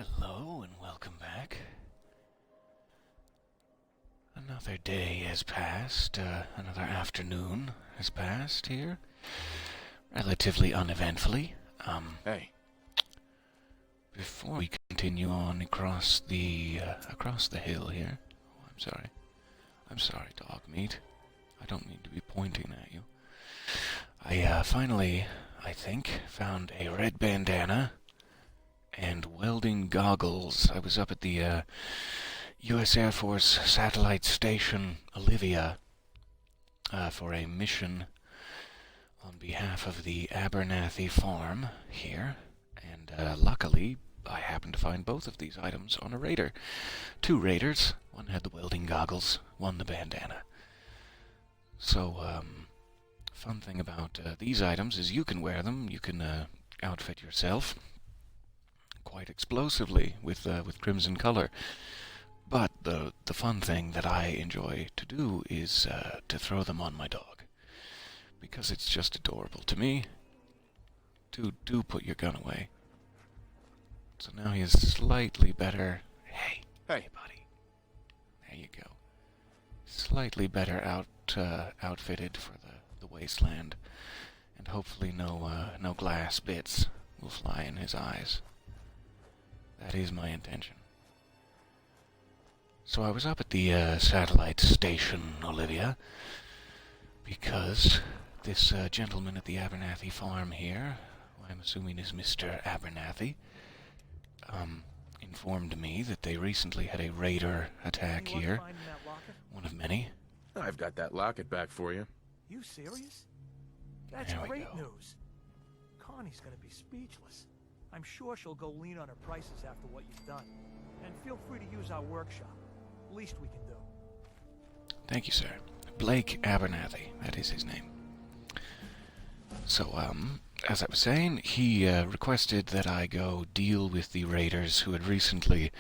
Hello and welcome back. Another day has passed, another afternoon has passed here. Relatively uneventfully. Hey. Before we continue on across the hill here. Oh, I'm sorry. I'm sorry, Dogmeat. I don't mean to be pointing at you. I finally, I think, found a red bandana and welding goggles. I was up at the U.S. Air Force Satellite Station Olivia for a mission on behalf of the Abernathy farm here, and luckily I happened to find both of these items on a raider. Two raiders. One had the welding goggles, one the bandana. So, fun thing about these items is you can wear them, you can outfit yourself quite explosively with crimson color. But the fun thing that I enjoy to do is to throw them on my dog, because it's just adorable to me. Do put your gun away. So now he is slightly better. Hey, buddy. There you go. Slightly better outfitted for the wasteland, and hopefully no glass bits will fly in his eyes. That is my intention. So I was up at the satellite station, Olivia, because this gentleman at the Abernathy farm here, who I'm assuming is Mr. Abernathy, informed me that they recently had a raider attack here. One of many. I've got that locket back for you. You serious? That's great news. Connie's gonna be speechless. I'm sure she'll go lean on her prices after what you've done. And feel free to use our workshop. Least we can do. Thank you, sir. Blake Abernathy, that is his name. So, as I was saying, he requested that I go deal with the raiders who had recently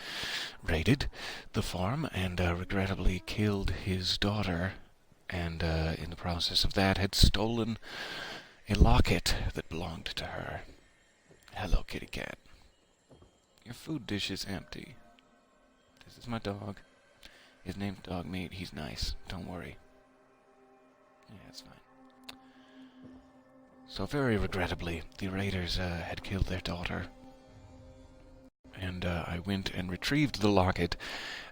raided the farm and regrettably killed his daughter, and in the process of that had stolen a locket that belonged to her. Hello, kitty cat. Your food dish is empty. This is my dog. His name's Dogmeat. He's nice. Don't worry. Yeah, it's fine. So very regrettably, the raiders had killed their daughter. And I went and retrieved the locket,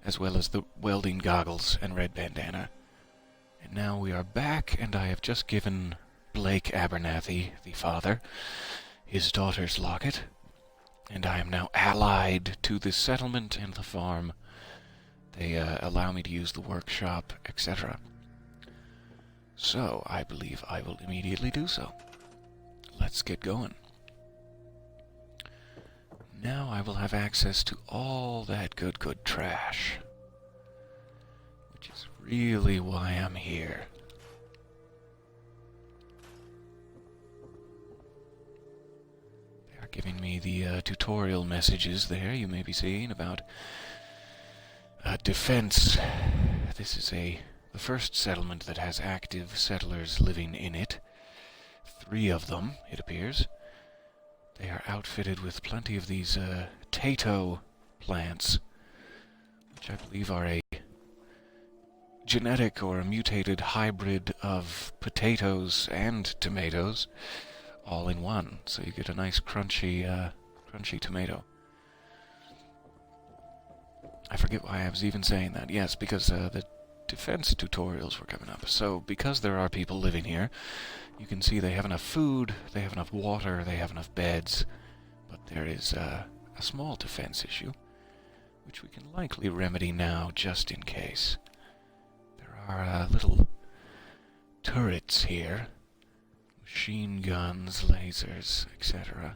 as well as the welding goggles and red bandana. And now we are back, and I have just given Blake Abernathy, the father, his daughter's locket. And I am now allied to the settlement and the farm. They allow me to use the workshop, etc. So, I believe I will immediately do so. Let's get going. Now I will have access to all that good trash. Which is really why I'm here. They are giving me the tutorial messages there you may be seeing about defense. This is the first settlement that has active settlers living in it. 3 of them, it appears. They are outfitted with plenty of these tato plants, which I believe are a genetic or a mutated hybrid of potatoes and tomatoes, all in one. So you get a nice crunchy tomato. I forget why I was even saying that. Yes, because the defense tutorials were coming up. So because there are people living here, you can see they have enough food, they have enough water, they have enough beds, but there is a small defense issue, which we can likely remedy now just in case. There are little turrets here, machine guns, lasers, etc.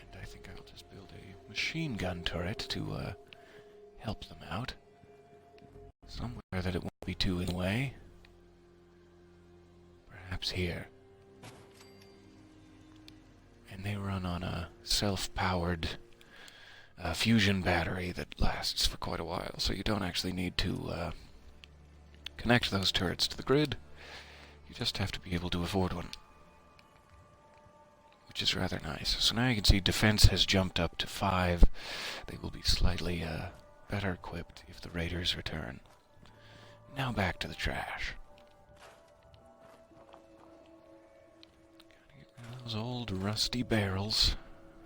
And I think I'll just build a machine gun turret to help them out. Somewhere that it won't be too in the way. Perhaps here. And they run on a self-powered fusion battery that lasts for quite a while, so you don't actually need to connect those turrets to the grid. You just have to be able to afford one. which is rather nice. So now you can see defense has jumped up to 5. They will be slightly better equipped if the raiders return. Now back to the trash. Gotta get rid of those old rusty barrels.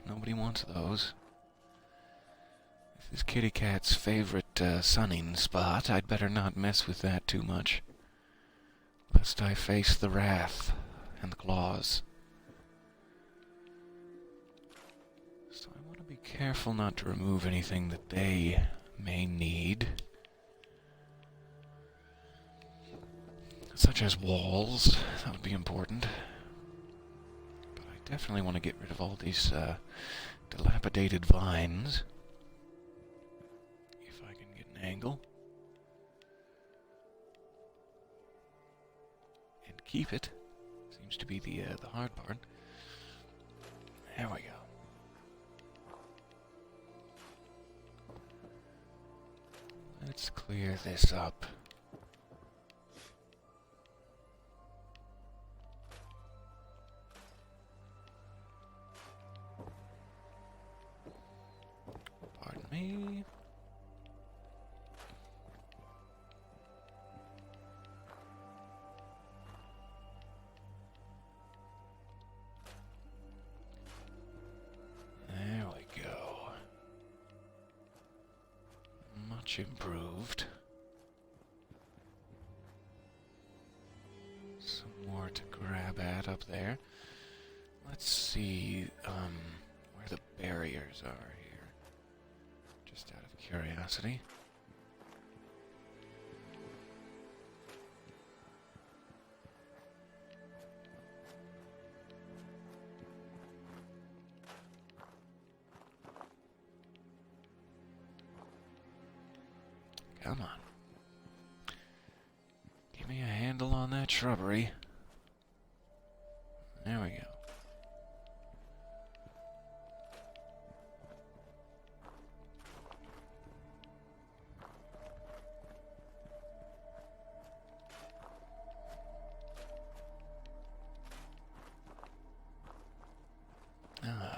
Nobody wants those. This is Kitty Cat's favorite sunning spot. I'd better not mess with that too much, lest I face the wrath and the claws. So I want to be careful not to remove anything that they may need, such as walls. That would be important. But I definitely want to get rid of all these dilapidated vines, if I can get an angle. And keep it. Seems to be the hard part. There we go. Let's clear this up. Pardon me. There we go. Much improved. Some more to grab at up there. Let's see where the barriers are here. Just out of curiosity. Come on. Give me a handle on that shrubbery. There we go.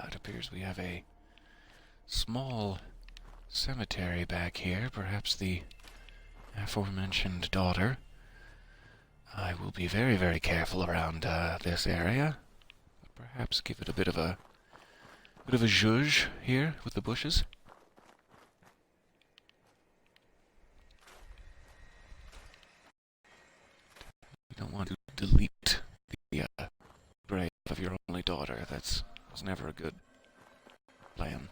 It appears we have a small cemetery back here, perhaps the aforementioned daughter. I will be very, very careful around this area. Perhaps give it a bit of a zhuzh here with the bushes. You don't want to delete the grave of your only daughter. That was never a good plan.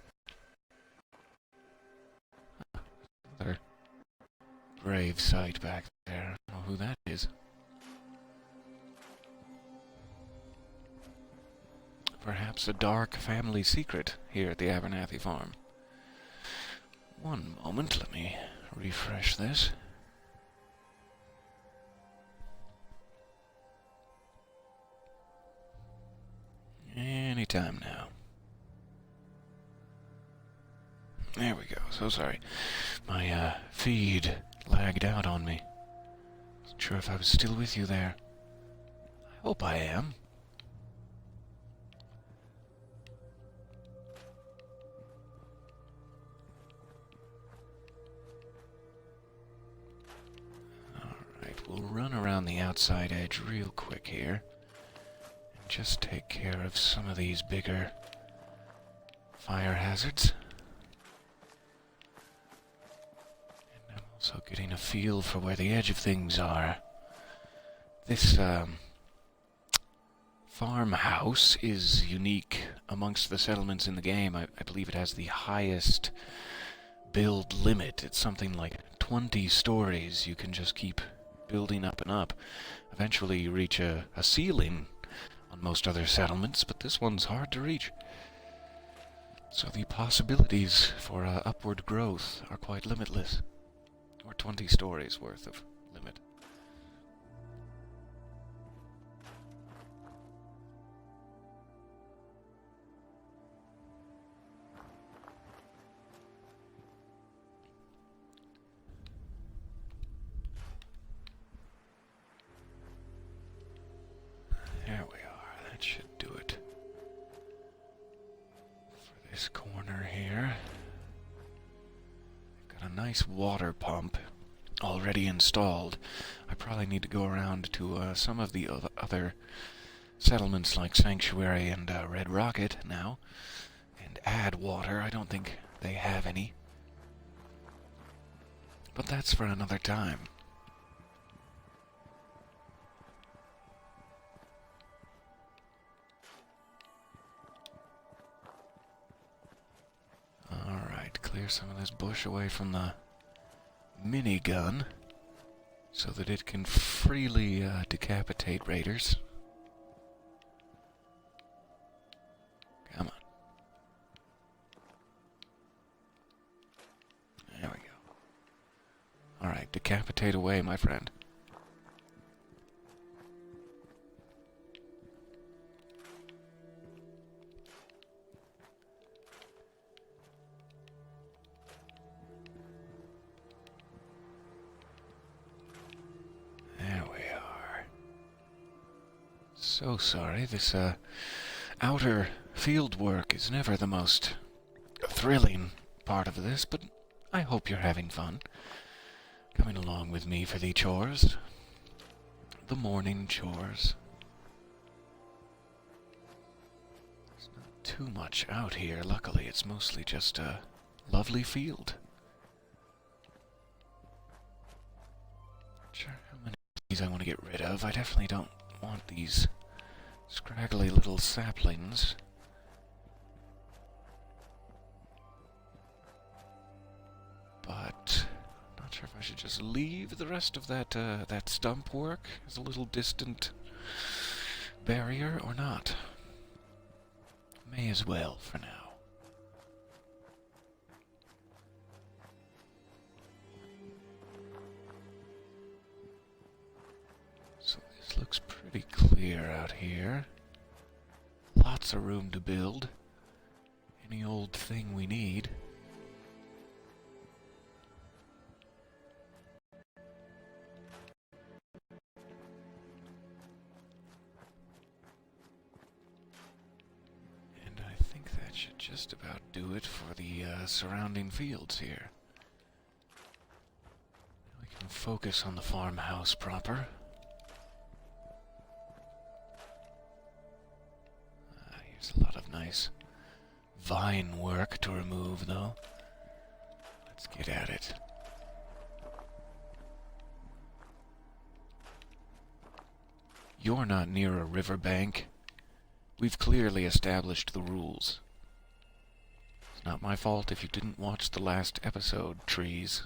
Another grave site back there. I don't know who that is. Perhaps a dark family secret here at the Abernathy farm. One moment, let me refresh this. Anytime now. There we go. So sorry. My feed lagged out on me. Wasn't sure if I was still with you there. I hope I am. Alright, we'll run around the outside edge real quick here. And just take care of some of these bigger fire hazards. So getting a feel for where the edge of things are. This farmhouse is unique amongst the settlements in the game. I believe it has the highest build limit. It's something like 20 stories. You can just keep building up and up. Eventually you reach a ceiling on most other settlements, but this one's hard to reach. So the possibilities for upward growth are quite limitless. Or 20 stories worth of limit. There we are. That should do it. this corner here. We've got a nice water pump already installed. I probably need to go around to some of the other settlements like Sanctuary and Red Rocket now and add water. I don't think they have any. But that's for another time. Alright, clear some of this bush away from the minigun so that it can freely decapitate raiders. Come on. There we go. Alright, decapitate away, my friend. There we are. So sorry, this outer field work is never the most thrilling part of this, but I hope you're having fun. Coming along with me for the chores. The morning chores. There's not too much out here. Luckily, it's mostly just a lovely field. Not sure how many of these I want to get rid of. I definitely don't want these scraggly little saplings. But not sure if I should just leave the rest of that that stump work as a little distant barrier or not. May as well for now. So this looks pretty clear out here. Lots of room to build any old thing we need. And I think that should just about do it for the surrounding fields here. We can focus on the farmhouse proper. Here's a lot of nice vine work to remove, though. Let's get at it. You're not near a riverbank. We've clearly established the rules. It's not my fault if you didn't watch the last episode, trees.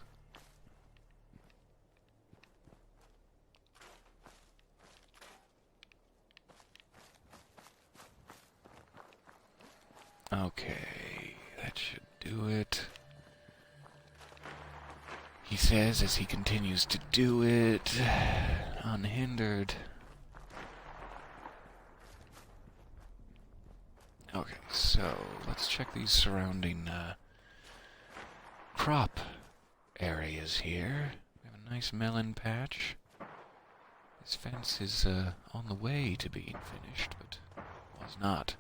Okay, that should do it. He says as he continues to do it, unhindered. Okay, so let's check these surrounding crop areas here. We have a nice melon patch. This fence is on the way to being finished, but was not.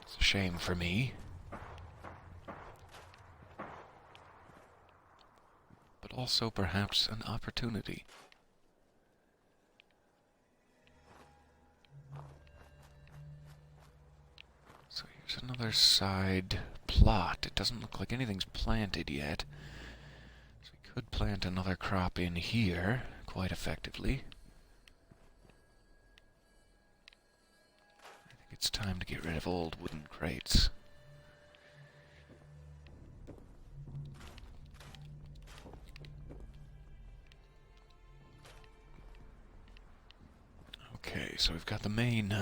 It's a shame for me. But also perhaps an opportunity. So here's another side plot. It doesn't look like anything's planted yet. So we could plant another crop in here quite effectively. It's time to get rid of old wooden crates. Okay, so we've got the main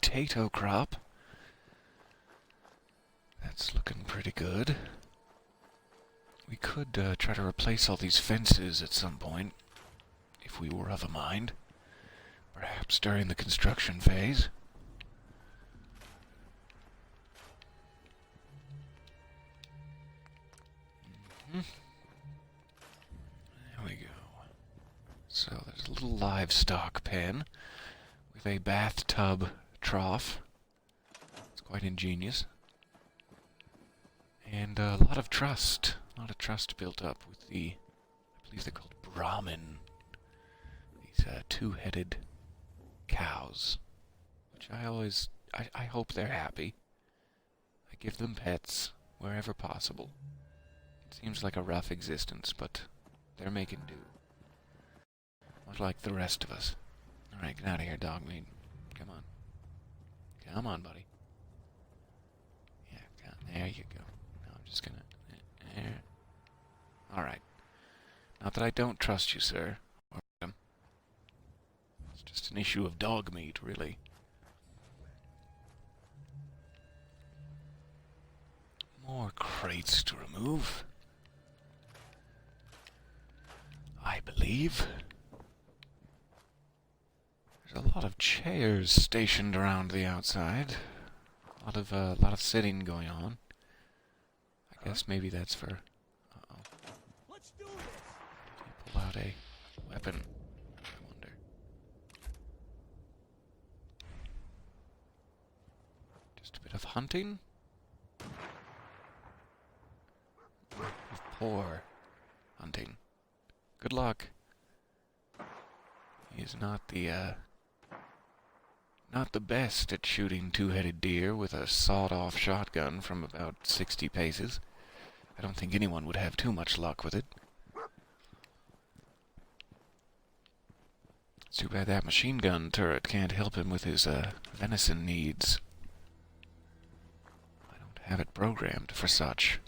tato crop. That's looking pretty good. We could try to replace all these fences at some point, if we were of a mind. Perhaps during the construction phase. There we go. So there's a little livestock pen with a bathtub trough. It's quite ingenious. And a lot of trust. A lot of trust built up with the, I believe they're called Brahmin. These two-headed cows. Which I hope they're happy. I give them pets wherever possible. It seems like a rough existence, but they're making do. Much like the rest of us. Alright, get out of here, Dogmeat. Come on. Come on, buddy. Yeah, there you go. Now I'm just gonna... There. Alright. Not that I don't trust you, sir. Or madam. It's just an issue of dog meat, really. More crates to remove. I believe. There's a lot of chairs stationed around the outside. A lot of sitting going on. I guess maybe that's for... Uh-oh. Let's do this. Can you pull out a weapon? I wonder. Just a bit of hunting? Poor hunting. Good luck. He is not the best at shooting two-headed deer with a sawed-off shotgun from about 60 paces. I don't think anyone would have too much luck with it. It's too bad that machine gun turret can't help him with his venison needs. I don't have it programmed for such.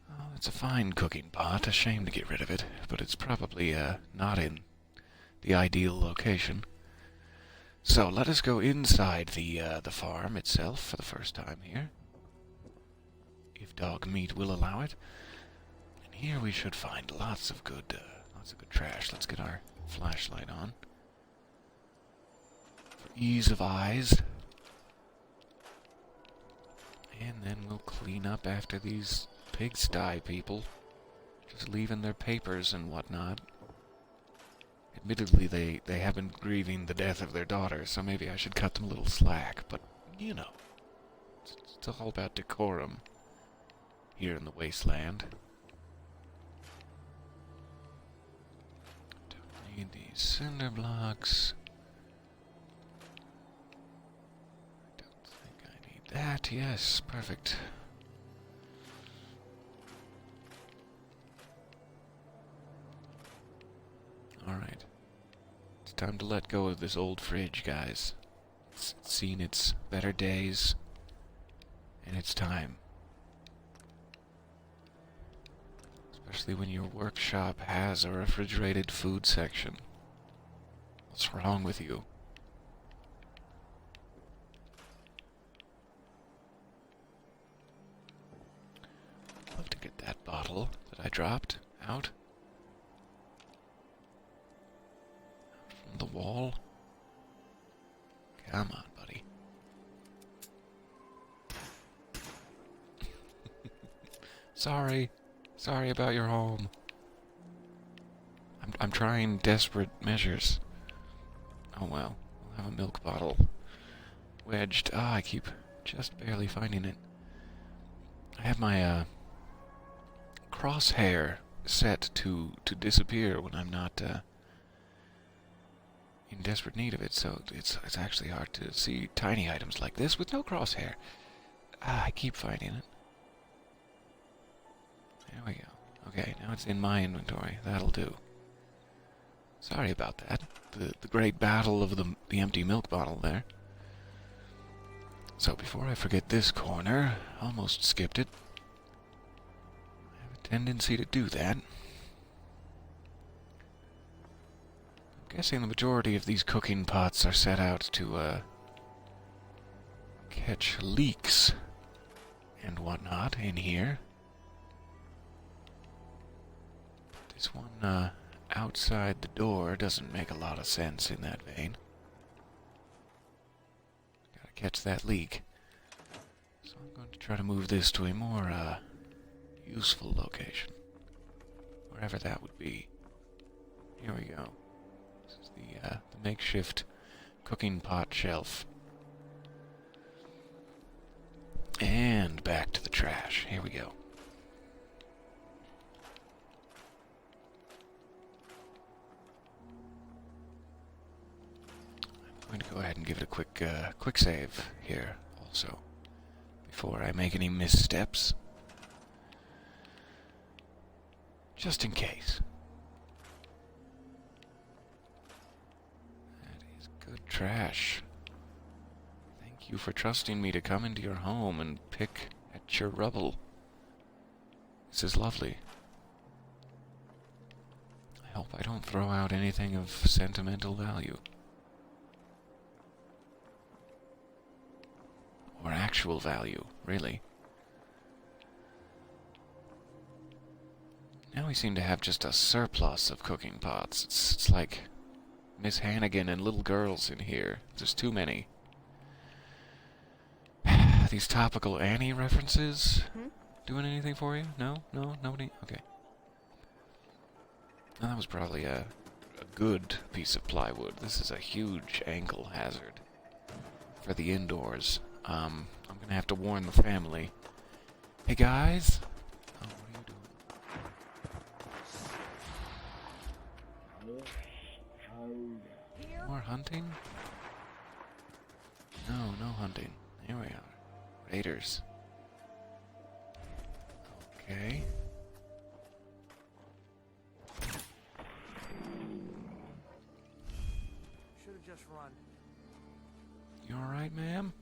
Oh, it's a fine cooking pot. A shame to get rid of it, but it's probably not in the ideal location. So let us go inside the farm itself for the first time here, if Dogmeat will allow it. And here we should find lots of good trash. Let's get our flashlight on for ease of eyes, and then we'll clean up after these pigsty people, just leaving their papers and whatnot. Admittedly, they have been grieving the death of their daughter, so maybe I should cut them a little slack, but, you know, it's all about decorum here in the wasteland. Don't need these cinder blocks. I don't think I need that. Yes, perfect. Alright. It's time to let go of this old fridge, guys. It's seen its better days, and it's time. Especially when your workshop has a refrigerated food section. What's wrong with you? I'd love to get that bottle that I dropped out. The wall? Come on, buddy. Sorry about your home. I'm trying desperate measures. Oh well, we'll have a milk bottle wedged. I keep just barely finding it. I have my crosshair set to disappear when I'm not in desperate need of it, so it's actually hard to see tiny items like this with no crosshair. I keep finding it. There we go. Okay, now it's in my inventory. That'll do. Sorry about that. The great battle of the empty milk bottle there. So before I forget this corner, almost skipped it. I have a tendency to do that. I'm guessing the majority of these cooking pots are set out to catch leaks and whatnot in here. This one outside the door doesn't make a lot of sense in that vein. Gotta catch that leak. So I'm going to try to move this to a more useful location. Wherever that would be. Here we go. This is the makeshift cooking pot shelf. And back to the trash. Here we go. I'm going to go ahead and give it a quick save here also, before I make any missteps. Just in case. That is good trash. Thank you for trusting me to come into your home and pick at your rubble. This is lovely. I hope I don't throw out anything of sentimental value. Or actual value, really. Now we seem to have just a surplus of cooking pots. It's like Miss Hannigan and little girls in here. There's too many. These topical Annie references doing anything for you? No? No? Nobody? Okay. Well, that was probably a good piece of plywood. This is a huge angle hazard for the indoors. I'm gonna have to warn the family. Hey guys? Oh, what are you doing? More hunting? No, no hunting. Here we are. Raiders. Okay. Should have just run. You alright, ma'am?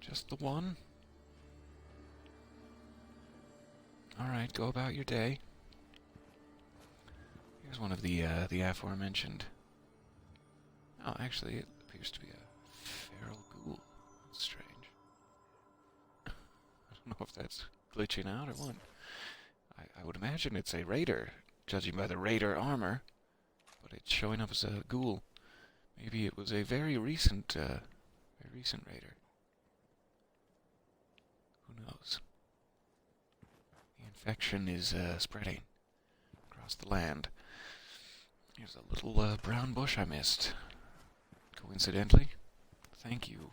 Just the one? Alright, go about your day. Here's one of the aforementioned. Oh, actually, it appears to be a feral ghoul. That's strange. I don't know if that's glitching out or what. I would imagine it's a raider, judging by the raider armor, but it's showing up as a ghoul. Maybe it was a very recent raider. Who knows? The infection is spreading across the land. Here's a little brown bush I missed. Coincidentally, thank you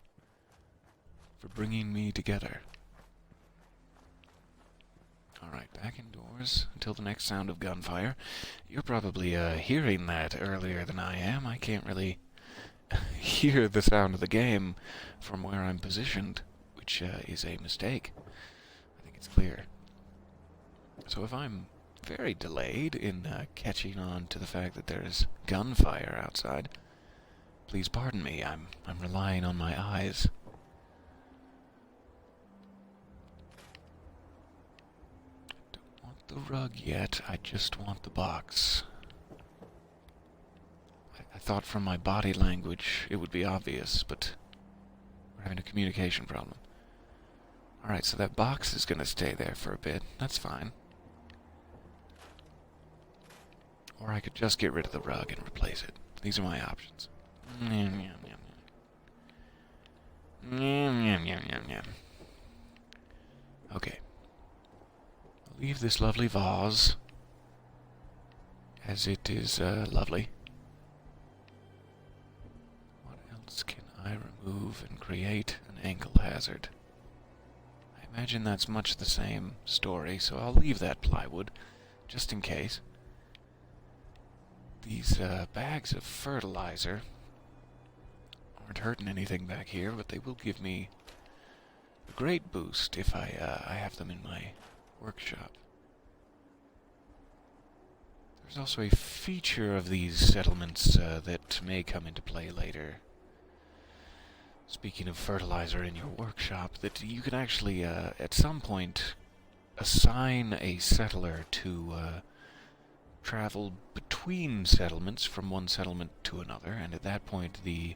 for bringing me together. Alright, back indoors until the next sound of gunfire. You're probably hearing that earlier than I am. I can't really hear the sound of the game from where I'm positioned, which is a mistake. I think it's clear. So if I'm very delayed in catching on to the fact that there is gunfire outside, please pardon me. I'm relying on my eyes. Don't want the rug yet. I just want the box. I thought from my body language it would be obvious, but we're having a communication problem. Alright, so that box is gonna stay there for a bit. That's fine. Or I could just get rid of the rug and replace it. These are my options. Okay. I'll leave this lovely vase, as it is lovely. What else can I remove and create an angle hazard? I imagine that's much the same story, so I'll leave that plywood, just in case. These bags of fertilizer aren't hurting anything back here, but they will give me a great boost if I have them in my workshop. There's also a feature of these settlements that may come into play later. Speaking of fertilizer in your workshop, that you can actually, at some point, assign a settler to travel between settlements from one settlement to another, and at that point the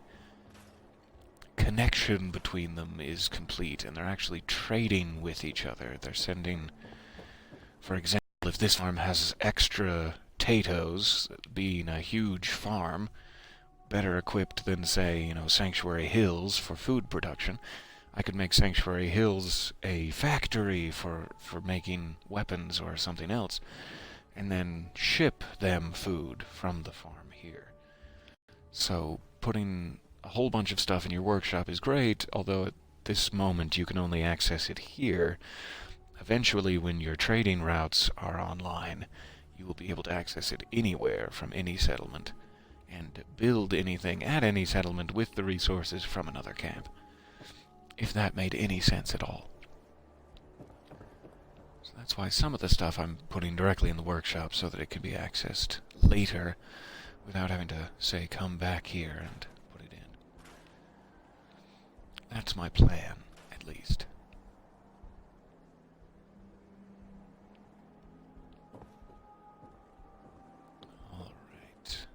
connection between them is complete, and they're actually trading with each other. They're sending, for example, if this farm has extra potatoes, being a huge farm, better equipped than, say, Sanctuary Hills for food production, I could make Sanctuary Hills a factory for making weapons or something else, and then ship them food from the farm here. So putting a whole bunch of stuff in your workshop is great, although this moment you can only access it here. Eventually, when your trading routes are online, you will be able to access it anywhere from any settlement, and build anything at any settlement with the resources from another camp. If that made any sense at all. So that's why some of the stuff I'm putting directly in the workshop so that it can be accessed later without having to, say, come back here and put it in. That's my plan, at least. Alright.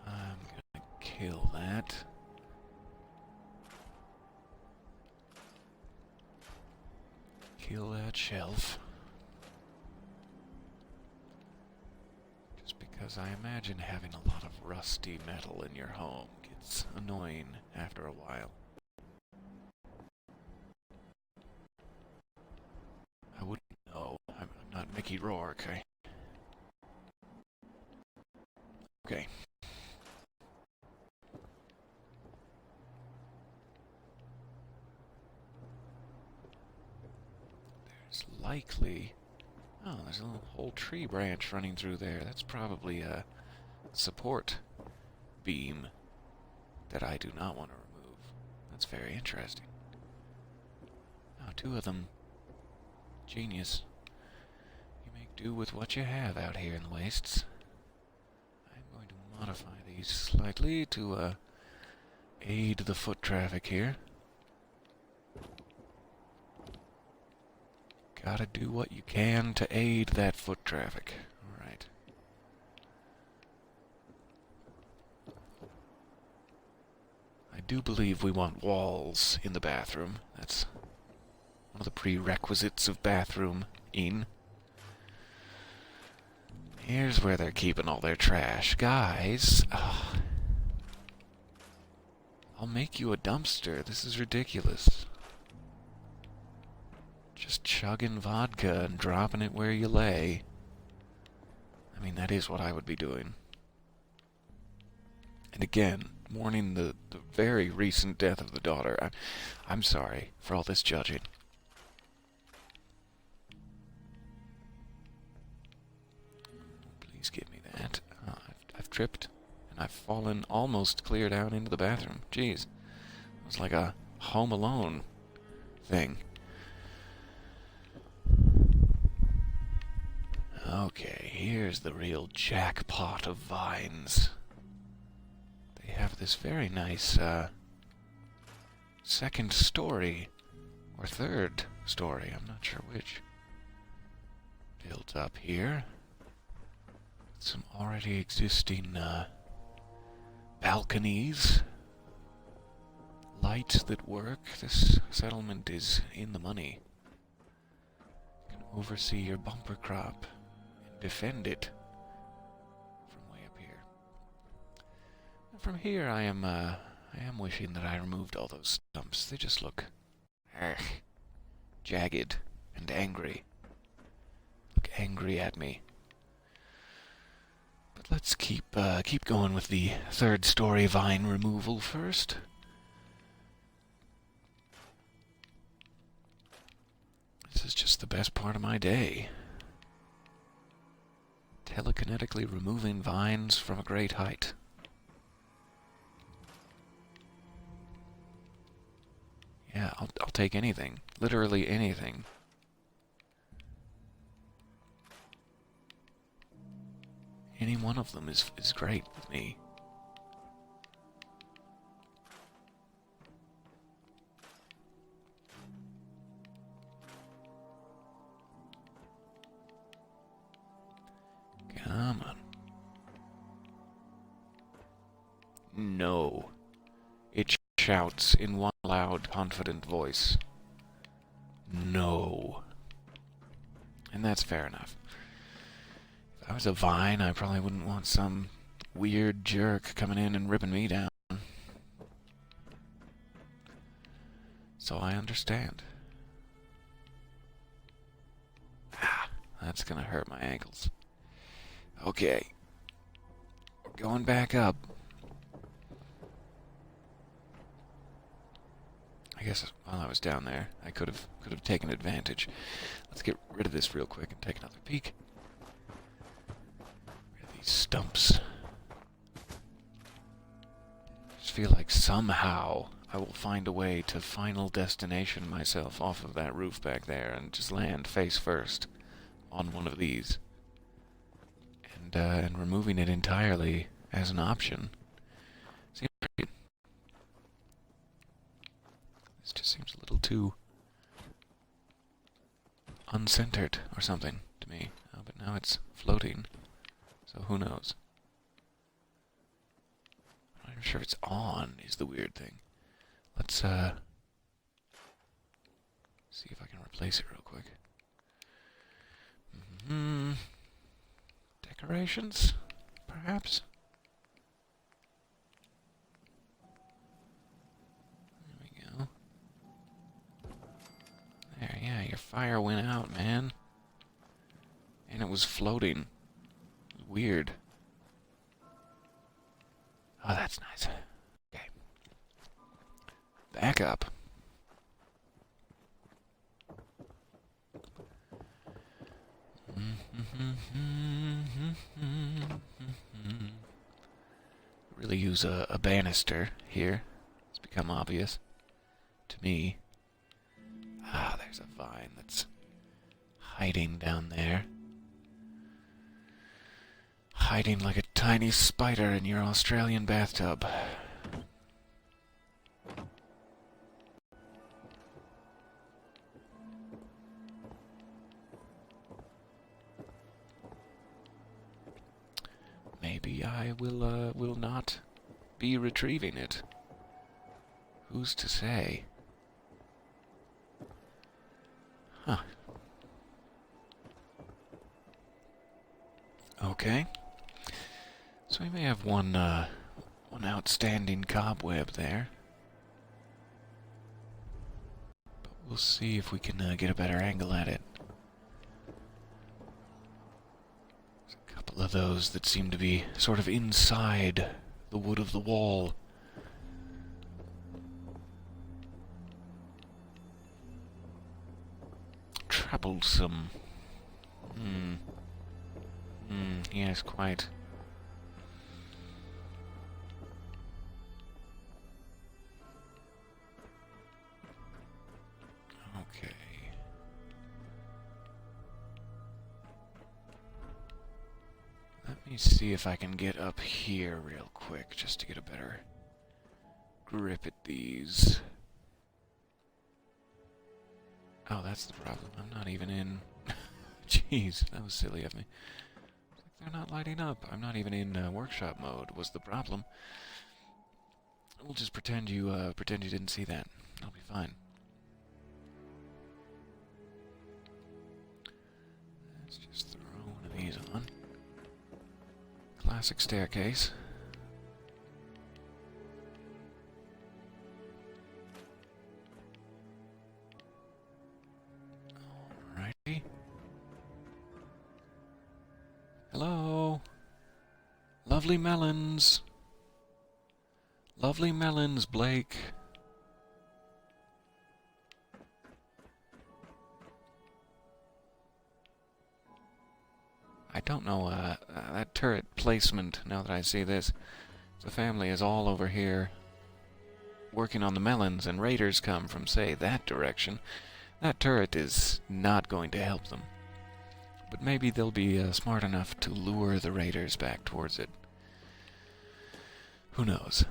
I'm gonna kill that. Kill that shelf. Just because I imagine having a lot of rusty metal in your home gets annoying after a while. I wouldn't know. I'm not Mickey Rourke. Okay. There's likely... Oh, there's a little whole tree branch running through there. That's probably a support beam that I do not want to remove. That's very interesting. Oh, two of them. Genius. You make do with what you have out here in the wastes. I'm going to modify these slightly to aid the foot traffic here. Gotta do what you can to aid that foot traffic. Alright. I do believe we want walls in the bathroom. That's one of the prerequisites of bathroom-ing. Here's where they're keeping all their trash. Guys, I'll make you a dumpster. This is ridiculous. Just chugging vodka and dropping it where you lay. I mean, that is what I would be doing. And again, mourning the very recent death of the daughter. I'm sorry for all this judging. Please give me that. I've tripped, and I've fallen almost clear down into the bathroom. Jeez. It was like a Home Alone thing. Okay, here's the real jackpot of vines. They have this very nice, second story, or third story, I'm not sure which, built up here. Some already existing, balconies. Lights that work. This settlement is in the money. You can oversee your bumper crop. Defend it from way up here. And from here, I am wishing that I removed all those stumps. They just look jagged and angry. Look angry at me. But let's keep going with the third story vine removal first. This is just the best part of my day. Telekinetically removing vines from a great height. Yeah, I'll take anything. Literally anything. Any one of them is great with me. Come on. No. It shouts in one loud, confident voice. No. And that's fair enough. If I was a vine, I probably wouldn't want some weird jerk coming in and ripping me down. So I understand. That's gonna hurt my ankles. Okay. We're going back up. I guess while I was down there, I could have taken advantage. Let's get rid of this real quick and take another peek. Rid of these stumps. I just feel like somehow I will find a way to final destination myself off of that roof back there and just land face first on one of these. And removing it entirely as an option seems pretty. This just seems a little too uncentered or something to me. Oh, but now it's floating, so who knows? I'm not even sure it's on is the weird thing. Let's see if I can replace it real quick. Decorations, perhaps? There we go. There, yeah, your fire went out, man. And it was floating. Weird. Oh, that's nice. Okay. Back up. Really use a banister here. It's become obvious to me. Ah, there's a vine that's hiding down there. Hiding like a tiny spider in your Australian bathtub. Maybe I will not be retrieving it. Who's to say? Huh. Okay. So we may have one outstanding cobweb there. But we'll see if we can get a better angle at it. There's a couple of those that seem to be sort of inside the wood of the wall. Troublesome. Yes, quite. Okay. Let me see if I can get up here real quick, just to get a better grip at these. Oh, that's the problem. I'm not even in... Jeez, that was silly of me. They're not lighting up. I'm not even in workshop mode, was the problem. We'll just pretend you didn't see that. I'll be fine. Let's just throw one of these on. Classic staircase. Alrighty. Hello? Lovely melons. Lovely melons, Blake. I don't know, that turret placement, now that I see this. The family is all over here working on the melons, and raiders come from, say, that direction. That turret is not going to help them. But maybe they'll be smart enough to lure the raiders back towards it. Who knows?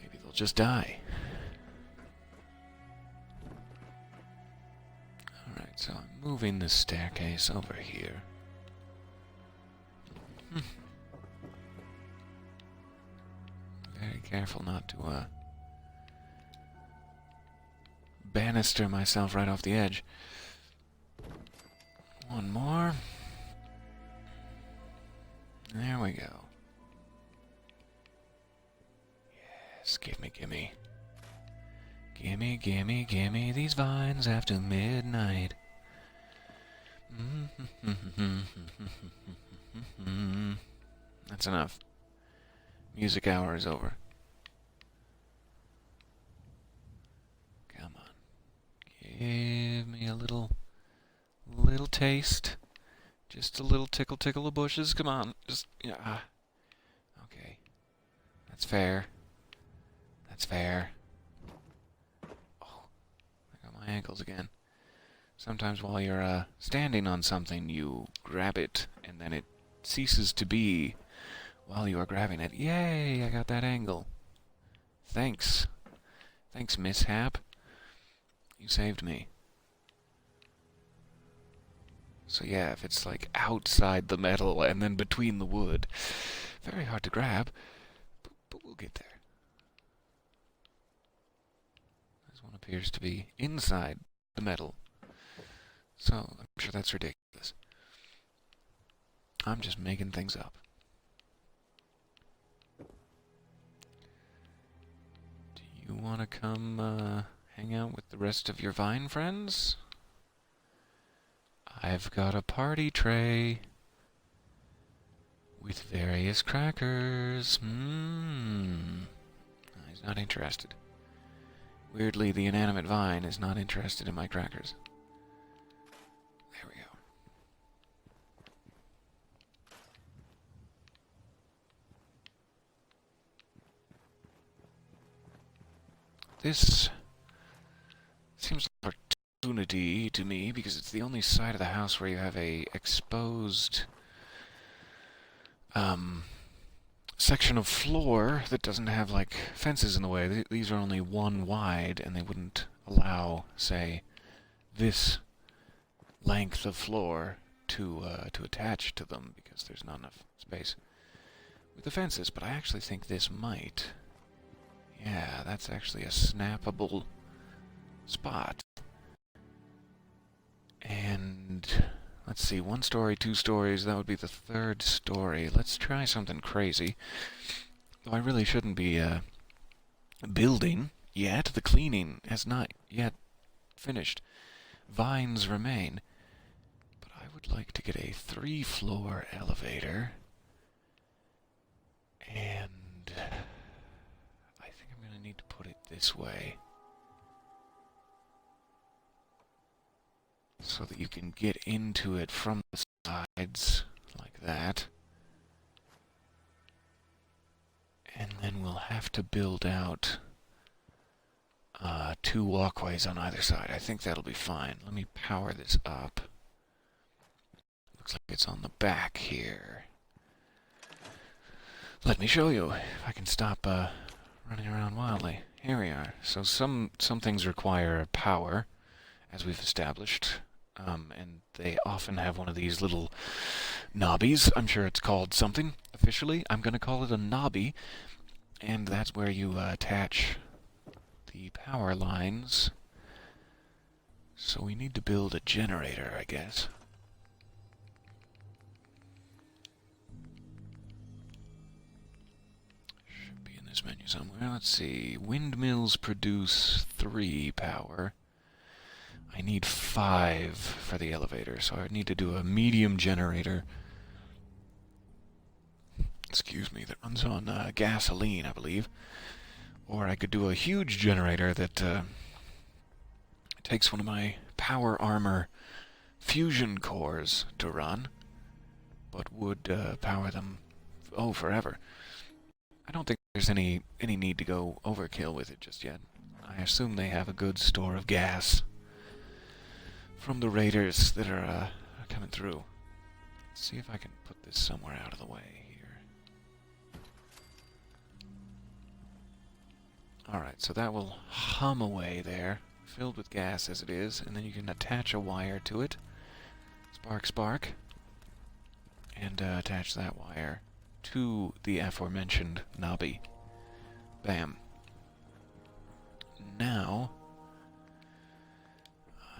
Maybe they'll just die. Alright, so I'm moving the staircase over here. Very careful not to banister myself right off the edge. One more. There we go. Yes, gimme, gimme. Gimme, gimme, gimme these vines after midnight. That's enough. Music hour is over. Give me a little taste. Just a little tickle the bushes. Come on. Just, yeah. Okay. That's fair. That's fair. Oh, I got my ankles again. Sometimes while you're standing on something, you grab it, and then it ceases to be while you are grabbing it. Yay, I got that angle. Thanks. Thanks, mishap. You saved me. So yeah, if it's like outside the metal and then between the wood, very hard to grab, but we'll get there. This one appears to be inside the metal. So, I'm sure that's ridiculous. I'm just making things up. Do you want to come hang out with the rest of your vine friends? I've got a party tray with various crackers. He's not interested. Weirdly, the inanimate vine is not interested in my crackers. There we go. This seems like an opportunity to me because it's the only side of the house where you have a exposed section of floor that doesn't have like fences in the way. These are only one wide, and they wouldn't allow, say, this length of floor to attach to them because there's not enough space with the fences. But I actually think this might. Yeah, that's actually a snappable spot. And let's see, 1 story, 2 stories, that would be the 3rd story. Let's try something crazy. Though I really shouldn't be building yet. The cleaning has not yet finished. Vines remain. But I would like to get a 3-floor elevator. And I think I'm going to need to put it this way, so that you can get into it from the sides, like that. And then we'll have to build out 2 walkways on either side. I think that'll be fine. Let me power this up. Looks like it's on the back here. Let me show you, if I can stop running around wildly. Here we are. So some things require power, as we've established. And they often have one of these little knobbies. I'm sure it's called something officially. I'm going to call it a knobby. And that's where you attach the power lines. So we need to build a generator, I guess. Should be in this menu somewhere. Let's see. Windmills produce 3 power. I need 5 for the elevator, so I need to do a medium generator. Excuse me, that runs on gasoline, I believe. Or I could do a huge generator that takes one of my power armor fusion cores to run, but would power them, forever. I don't think there's any need to go overkill with it just yet. I assume they have a good store of gas from the raiders that are coming through. Let's see if I can put this somewhere out of the way here. Alright, so that will hum away there, filled with gas as it is, and then you can attach a wire to it. Spark, spark. And attach that wire to the aforementioned knobby. Bam. Now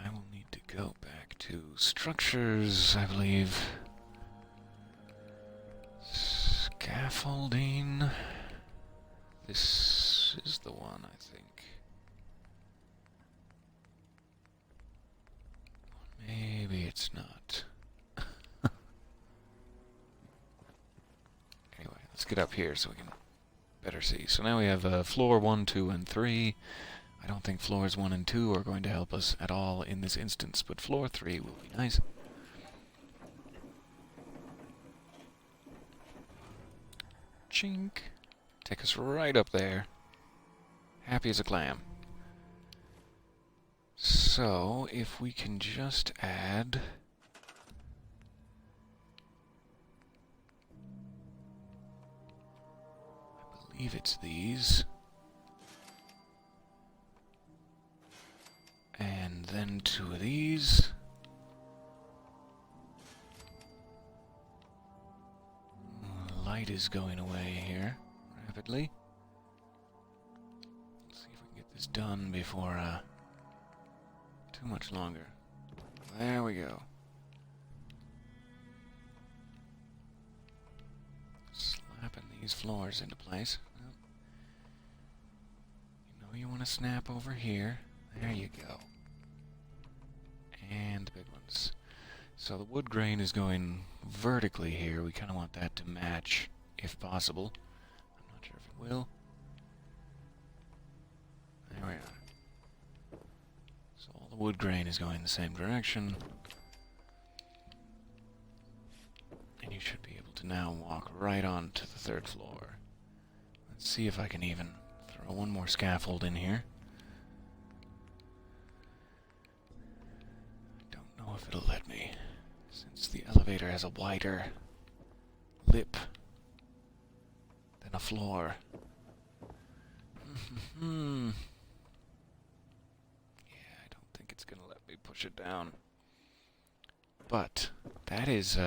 I will need to go back to structures, I believe. Scaffolding. This is the one, I think. Maybe it's not. Anyway, let's get up here so we can better see. So now we have floor 1, 2, and 3. I don't think floors 1 and 2 are going to help us at all in this instance, but floor 3 will be nice. Chink. Take us right up there. Happy as a clam. So, if we can just add... I believe it's these. And then 2 of these. Light is going away here rapidly. Let's see if we can get this done before too much longer. There we go. Slapping these floors into place. Well, you know you want to snap over here. There you go. And the big ones. So the wood grain is going vertically here. We kind of want that to match, if possible. I'm not sure if it will. There we are. So all the wood grain is going the same direction. And you should be able to now walk right on to the 3rd floor. Let's see if I can even throw one more scaffold in here. I don't know if it'll let me, since the elevator has a wider lip than a floor. Yeah, I don't think it's gonna let me push it down. But that is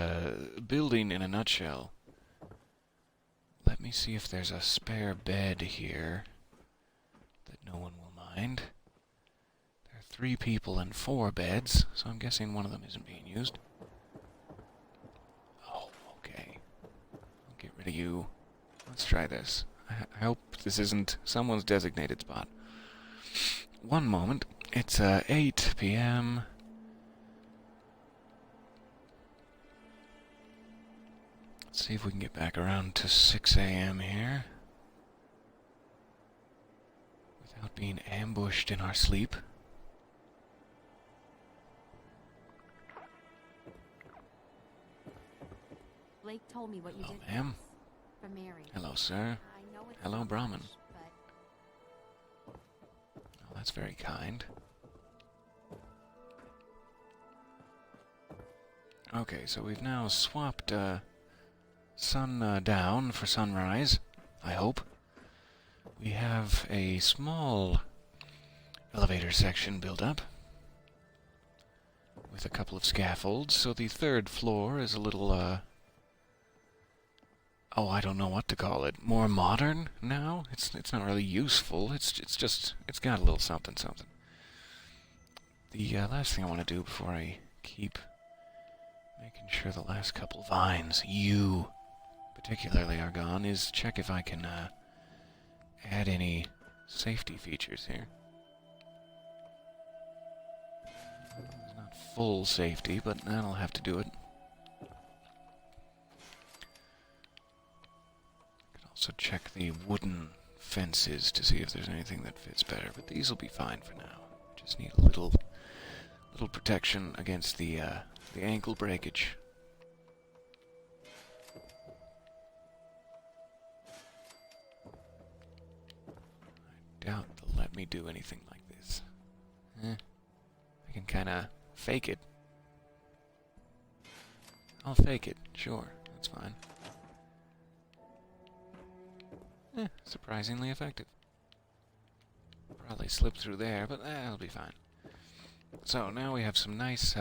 building in a nutshell. Let me see if there's a spare bed here that no one will mind. There are 3 people and 4 beds, so I'm guessing one of them isn't being used. Oh, okay. I'll get rid of you. Let's try this. I hope this isn't someone's designated spot. One moment. It's 8 p.m. Let's see if we can get back around to 6 a.m. here without being ambushed in our sleep. Blake told me what you Hello, did ma'am. for Mary. Hello, sir. I know it's Hello, not Brahmin. much, but Oh, that's very kind. Okay, so we've now swapped sun down for sunrise, I hope. We have a small elevator section built up with a couple of scaffolds, so the 3rd floor is a little, oh, I don't know what to call it. More modern now? It's not really useful. It's got a little something. The last thing I want to do before I keep making sure the last couple vines, you particularly, are gone, is check if I can add any safety features here. It's not full safety, but that'll have to do it. Also check the wooden fences to see if there's anything that fits better, but these will be fine for now. Just need a little protection against the ankle breakage. I doubt they'll let me do anything like this. I can kinda fake it. I'll fake it, sure, that's fine. Surprisingly effective. Probably slip through there, but that'll be fine. So, now we have some nice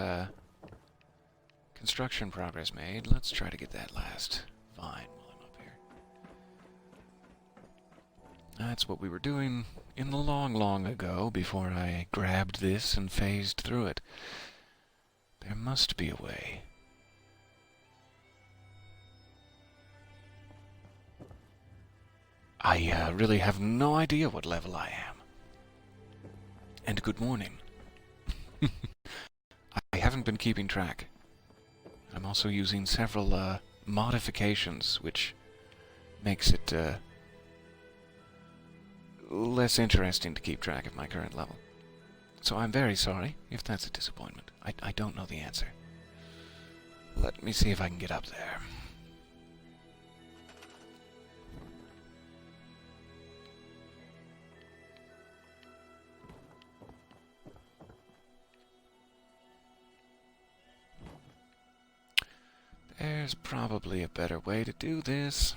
construction progress made. Let's try to get that last vine while I'm up here. That's what we were doing in the long ago before I grabbed this and phased through it. There must be a way. I really have no idea what level I am. And good morning. I haven't been keeping track. I'm also using several modifications, which makes it less interesting to keep track of my current level. So I'm very sorry if that's a disappointment. I don't know the answer. Let me see if I can get up there. There's probably a better way to do this.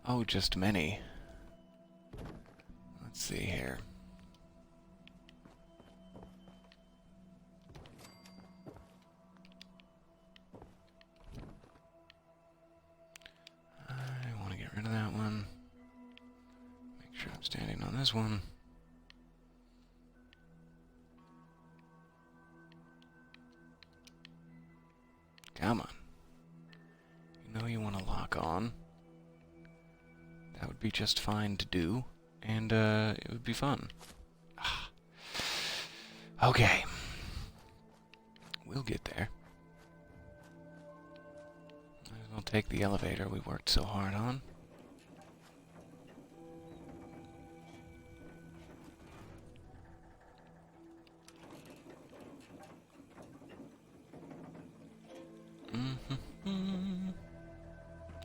Oh, just many. Let's see here. I want to get rid of that one. Make sure I'm standing on this one. Come on. You know you want to lock on. That would be just fine to do, and it would be fun. Okay. We'll get there. Might as well take the elevator we worked so hard on.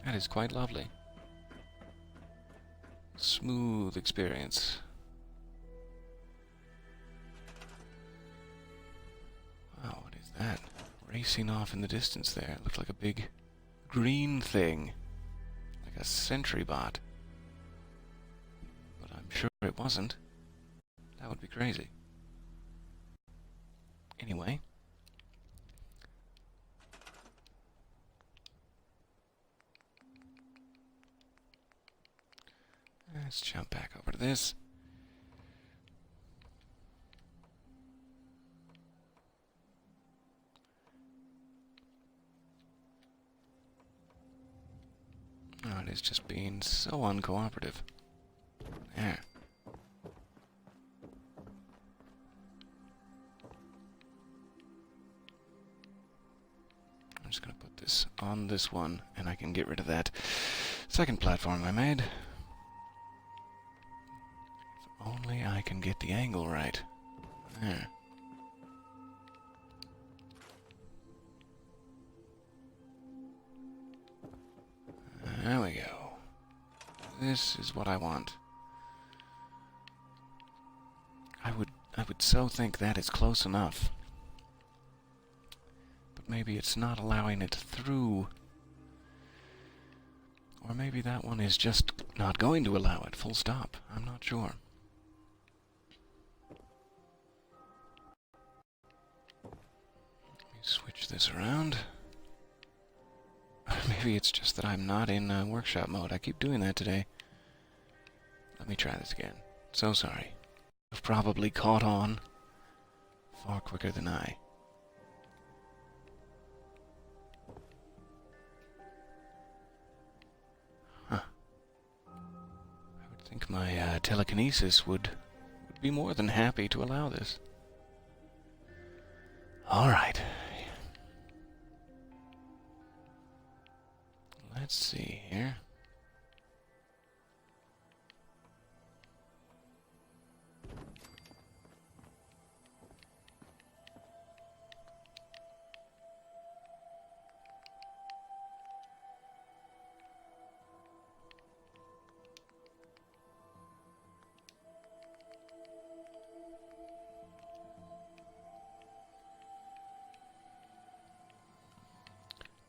That is quite lovely. Smooth experience. Wow, what is that? Racing off in the distance there. It looked like a big green thing. Like a sentry bot. But I'm sure it wasn't. That would be crazy. Anyway. Let's jump back over to this. Oh, it is just being so uncooperative. There. I'm just gonna put this on this one, and I can get rid of that second platform I made. Only I can get the angle right. There. There we go. This is what I want. I would so think that is close enough. But maybe it's not allowing it through. Or maybe that one is just not going to allow it, full stop. I'm not sure. Switch this around. Maybe it's just that I'm not in workshop mode. I keep doing that today. Let me try this again. So sorry. You've probably caught on far quicker than I. Huh. I would think my telekinesis would be more than happy to allow this. All right. Let's see here.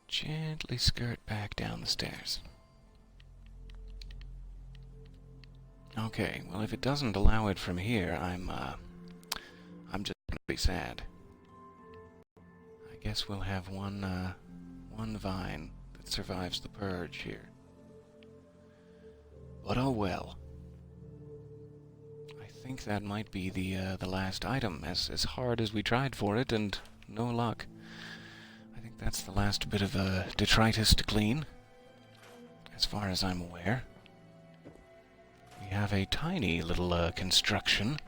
Gently skirt back down the stairs. Okay, well if it doesn't allow it from here, I'm just gonna be sad. I guess we'll have one vine that survives the purge here. But oh well. I think that might be the last item, as hard as we tried for it, and no luck. That's the last bit of detritus to clean, as far as I'm aware. We have a tiny little construction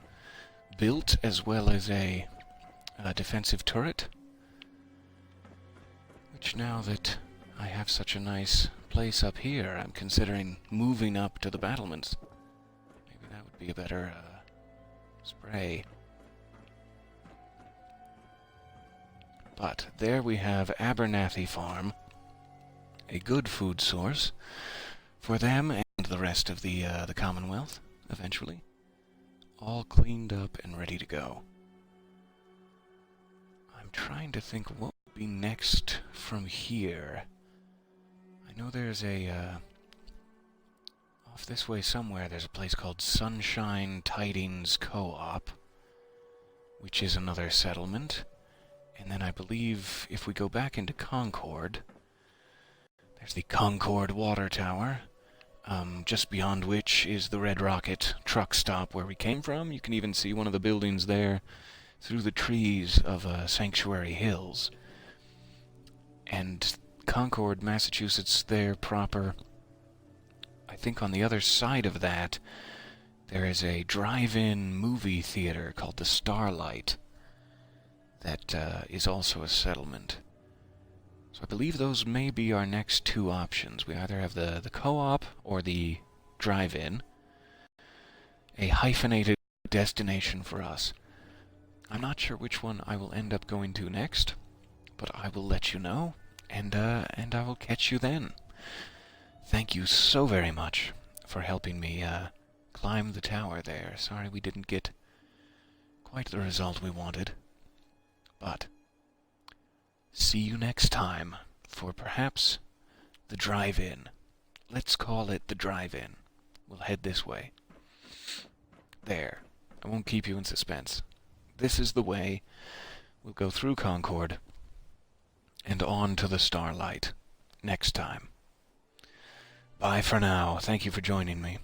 built, as well as a defensive turret, which now that I have such a nice place up here. I'm considering moving up to the battlements. Maybe that would be a better, spray. But there we have Abernathy Farm. A good food source for them and the rest of the Commonwealth, eventually. All cleaned up and ready to go. I'm trying to think what would be next from here. I know there's off this way somewhere, there's a place called Sunshine Tidings Co-op, which is another settlement. And then I believe if we go back into Concord, there's the Concord Water Tower, just beyond which is the Red Rocket truck stop where we came from. You can even see one of the buildings there through the trees of Sanctuary Hills. And Concord, Massachusetts, there proper. I think on the other side of that, there is a drive-in movie theater called the Starlight that is also a settlement. So I believe those may be our next two options. We either have the co-op or the drive-in. A hyphenated destination for us. I'm not sure which one I will end up going to next, but I will let you know, and I will catch you then. Thank you so very much for helping me climb the tower there. Sorry we didn't get quite the result we wanted, but see you next time for perhaps the drive-in. Let's call it the drive-in. We'll head this way. There. I won't keep you in suspense. This is the way. We'll go through Concord and on to the Starlight next time. Bye for now. Thank you for joining me.